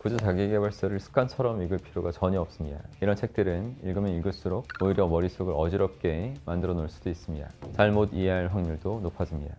굳이 자기계발서를 습관처럼 읽을 필요가 전혀 없습니다. 이런 책들은 읽으면 읽을수록 오히려 머릿속을 어지럽게 만들어 놓을 수도 있습니다. 잘못 이해할 확률도 높아집니다.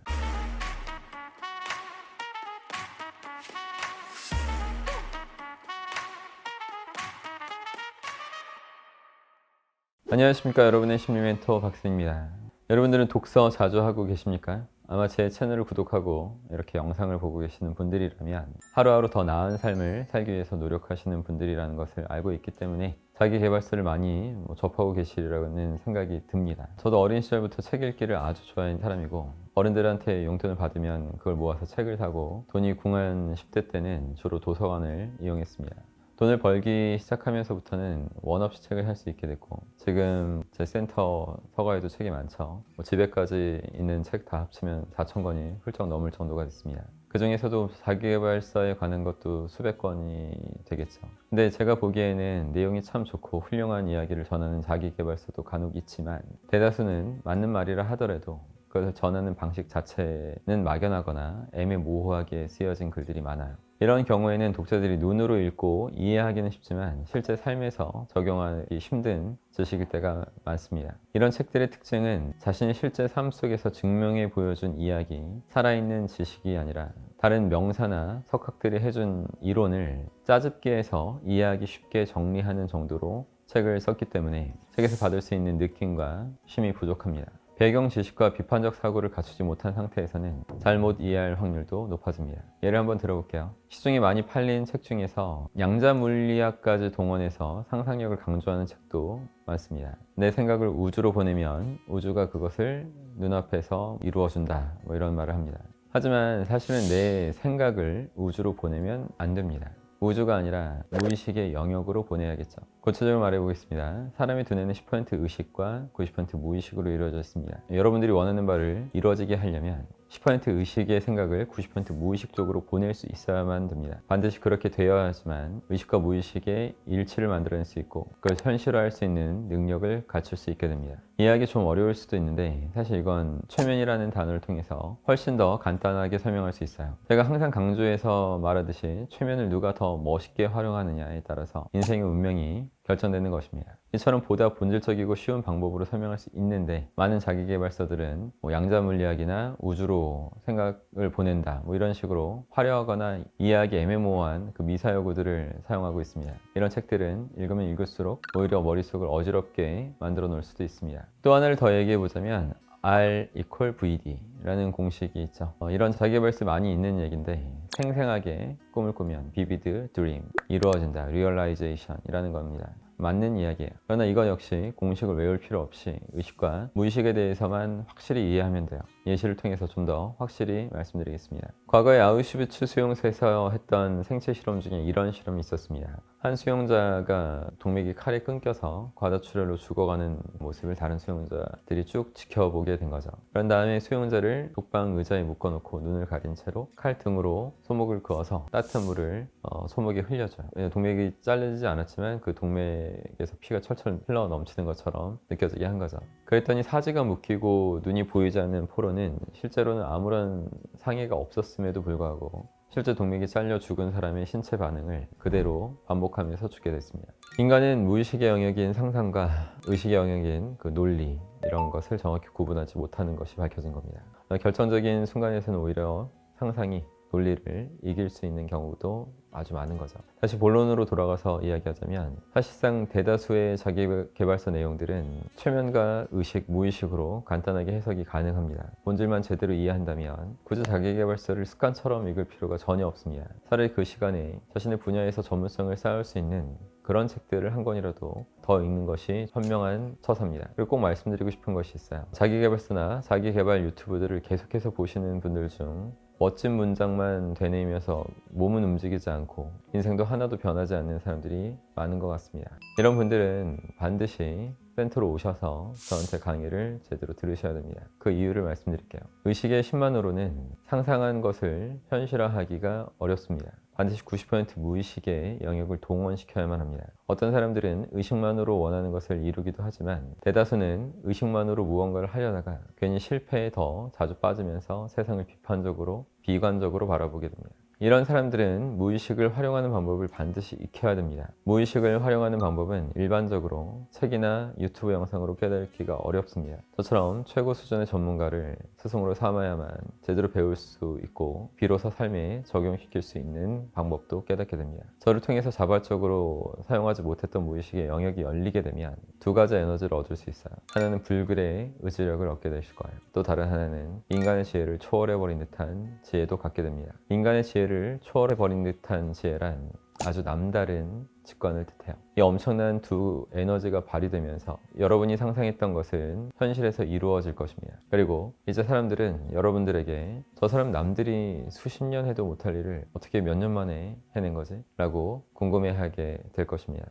안녕하십니까, 여러분의 심리 멘토 박승입니다. 여러분들은 독서 자주 하고 계십니까? 아마 제 채널을 구독하고 이렇게 영상을 보고 계시는 분들이라면 하루하루 더 나은 삶을 살기 위해서 노력하시는 분들이라는 것을 알고 있기 때문에 자기계발서를 많이 접하고 계시리라는 생각이 듭니다. 저도 어린 시절부터 책 읽기를 아주 좋아하는 사람이고, 어른들한테 용돈을 받으면 그걸 모아서 책을 사고, 돈이 궁한 10대 때는 주로 도서관을 이용했습니다. 돈을 벌기 시작하면서부터는 원 없이 책을 살 수 있게 됐고, 지금 제 센터 서가에도 책이 많죠. 집에까지 있는 책 다 합치면 4,000권이 훌쩍 넘을 정도가 됐습니다. 그 중에서도 자기계발서에 관한 것도 수백 권이 되겠죠. 근데 제가 보기에는 내용이 참 좋고 훌륭한 이야기를 전하는 자기계발서도 간혹 있지만, 대다수는 맞는 말이라 하더라도 그것을 전하는 방식 자체는 막연하거나 애매모호하게 쓰여진 글들이 많아요. 이런 경우에는 독자들이 눈으로 읽고 이해하기는 쉽지만 실제 삶에서 적용하기 힘든 지식일 때가 많습니다. 이런 책들의 특징은 자신의 실제 삶 속에서 증명해 보여준 이야기, 살아있는 지식이 아니라 다른 명사나 석학들이 해준 이론을 짜집게 해서 이해하기 쉽게 정리하는 정도로 책을 썼기 때문에 책에서 받을 수 있는 느낌과 힘이 부족합니다. 배경 지식과 비판적 사고를 갖추지 못한 상태에서는 잘못 이해할 확률도 높아집니다. 예를 한번 들어볼게요. 시중에 많이 팔린 책 중에서 양자 물리학까지 동원해서 상상력을 강조하는 책도 많습니다. 내 생각을 우주로 보내면 우주가 그것을 눈앞에서 이루어준다, 이런 말을 합니다. 하지만 사실은 내 생각을 우주로 보내면 안 됩니다. 우주가 아니라 무의식의 영역으로 보내야겠죠. 구체적으로 말해보겠습니다. 사람의 두뇌는 10% 의식과 90% 무의식으로 이루어져 있습니다. 여러분들이 원하는 바를 이루어지게 하려면 10% 의식의 생각을 90% 무의식 쪽으로 보낼 수 있어야만 됩니다. 반드시 그렇게 되어야지만 의식과 무의식의 일치를 만들어낼 수 있고, 그걸 현실화할 수 있는 능력을 갖출 수 있게 됩니다. 이해하기 좀 어려울 수도 있는데 사실 이건 최면이라는 단어를 통해서 훨씬 더 간단하게 설명할 수 있어요. 제가 항상 강조해서 말하듯이 최면을 누가 더 멋있게 활용하느냐에 따라서 인생의 운명이 결정되는 것입니다. 이처럼 보다 본질적이고 쉬운 방법으로 설명할 수 있는데, 많은 자기계발서들은 양자 물리학이나 우주로 생각을 보낸다, 이런 식으로 화려하거나 이해하기 애매모호한 그 미사여구들을 사용하고 있습니다. 이런 책들은 읽으면 읽을수록 오히려 머릿속을 어지럽게 만들어 놓을 수도 있습니다. 또 하나를 더 얘기해 보자면 R equal VD 라는 공식이 있죠. 이런 자기계발서 많이 있는 얘기인데, 생생하게 꿈을 꾸면 vivid dream, 이루어진다, realization 이라는 겁니다. 맞는 이야기예요. 그러나 이건 역시 공식을 외울 필요 없이 의식과 무의식에 대해서만 확실히 이해하면 돼요. 예시를 통해서 좀 더 확실히 말씀드리겠습니다. 과거에 아우슈비츠 수용소에서 했던 생체 실험 중에 이런 실험이 있었습니다. 한 수용자가 동맥이 칼에 끊겨서 과다출혈로 죽어가는 모습을 다른 수용자들이 쭉 지켜보게 된 거죠. 그런 다음에 수용자를 독방 의자에 묶어놓고 눈을 가린 채로 칼 등으로 손목을 그어서 따뜻한 물을 손목에 흘려줘요. 동맥이 잘리지 않았지만 그 동맥에서 피가 철철 흘러 넘치는 것처럼 느껴지게 한 거죠. 그랬더니 사지가 묶이고 눈이 보이지 않는 포로는 실제로는 아무런 상해가 없었음에도 불구하고 실제 동맥이 잘려 죽은 사람의 신체 반응을 그대로 반복하면서 죽게 됐습니다. 인간은 무의식의 영역인 상상과 의식의 영역인 그 논리, 이런 것을 정확히 구분하지 못하는 것이 밝혀진 겁니다. 결정적인 순간에서는 오히려 상상이 논리를 이길 수 있는 경우도 아주 많은 거죠. 다시 본론으로 돌아가서 이야기하자면, 사실상 대다수의 자기계발서 내용들은 최면과 의식, 무의식으로 간단하게 해석이 가능합니다. 본질만 제대로 이해한다면 굳이 자기계발서를 습관처럼 읽을 필요가 전혀 없습니다. 차라리 그 시간에 자신의 분야에서 전문성을 쌓을 수 있는 그런 책들을 한 권이라도 더 읽는 것이 현명한 처사입니다. 그리고 꼭 말씀드리고 싶은 것이 있어요. 자기계발서나 자기계발 유튜브들을 계속해서 보시는 분들 중 멋진 문장만 되뇌이면서 몸은 움직이지 않고 인생도 하나도 변하지 않는 사람들이 많은 것 같습니다. 이런 분들은 반드시 센터로 오셔서 저한테 강의를 제대로 들으셔야 됩니다. 그 이유를 말씀드릴게요. 의식의 10만으로는 상상한 것을 현실화하기가 어렵습니다. 반드시 90% 무의식의 영역을 동원시켜야만 합니다. 어떤 사람들은 의식만으로 원하는 것을 이루기도 하지만, 대다수는 의식만으로 무언가를 하려다가 괜히 실패에 더 자주 빠지면서 세상을 비판적으로, 비관적으로 바라보게 됩니다. 이런 사람들은 무의식을 활용하는 방법을 반드시 익혀야 됩니다. 무의식을 활용하는 방법은 일반적으로 책이나 유튜브 영상으로 깨닫기가 어렵습니다. 저처럼 최고 수준의 전문가를 스승으로 삼아야만 제대로 배울 수 있고 비로소 삶에 적용시킬 수 있는 방법도 깨닫게 됩니다. 저를 통해서 자발적으로 사용하지 못했던 무의식의 영역이 열리게 되면 두 가지 에너지를 얻을 수 있어요. 하나는 불굴의 의지력을 얻게 되실 거예요. 또 다른 하나는 인간의 지혜를 초월해버린 듯한 지혜도 갖게 됩니다. 인간의 지혜를 초월해버린 듯한 지혜란 아주 남다른 직관을 뜻해요. 이 엄청난 두 에너지가 발휘되면서 여러분이 상상했던 것은 현실에서 이루어질 것입니다. 그리고 이제 사람들은 여러분들에게 저 사람 남들이 수십 년 해도 못할 일을 어떻게 몇 년 만에 해낸 거지? 라고 궁금해하게 될 것입니다.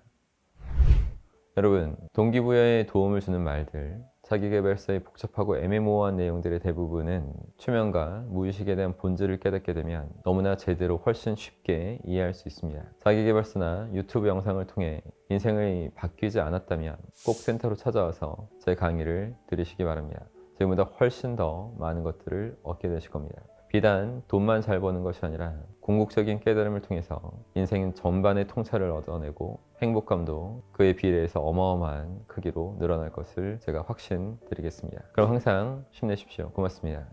여러분, 동기부여에 도움을 주는 말들, 자기계발서의 복잡하고 애매모호한 내용들의 대부분은 최면과 무의식에 대한 본질을 깨닫게 되면 너무나 제대로 훨씬 쉽게 이해할 수 있습니다. 자기계발서나 유튜브 영상을 통해 인생이 바뀌지 않았다면 꼭 센터로 찾아와서 제 강의를 들으시기 바랍니다. 지금보다 훨씬 더 많은 것들을 얻게 되실 겁니다. 비단 돈만 잘 버는 것이 아니라 궁극적인 깨달음을 통해서 인생 전반의 통찰을 얻어내고 행복감도 그에 비례해서 어마어마한 크기로 늘어날 것을 제가 확신드리겠습니다. 그럼 항상 힘내십시오. 고맙습니다.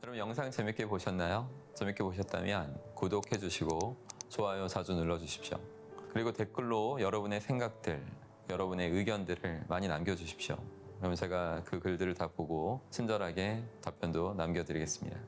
여러분 영상 재밌게 보셨나요? 재밌게 보셨다면 구독해 주시고 좋아요 자주 눌러 주십시오. 그리고 댓글로 여러분의 생각들, 여러분의 의견들을 많이 남겨주십시오. 그러면 제가 그 글들을 다 보고 친절하게 답변도 남겨드리겠습니다.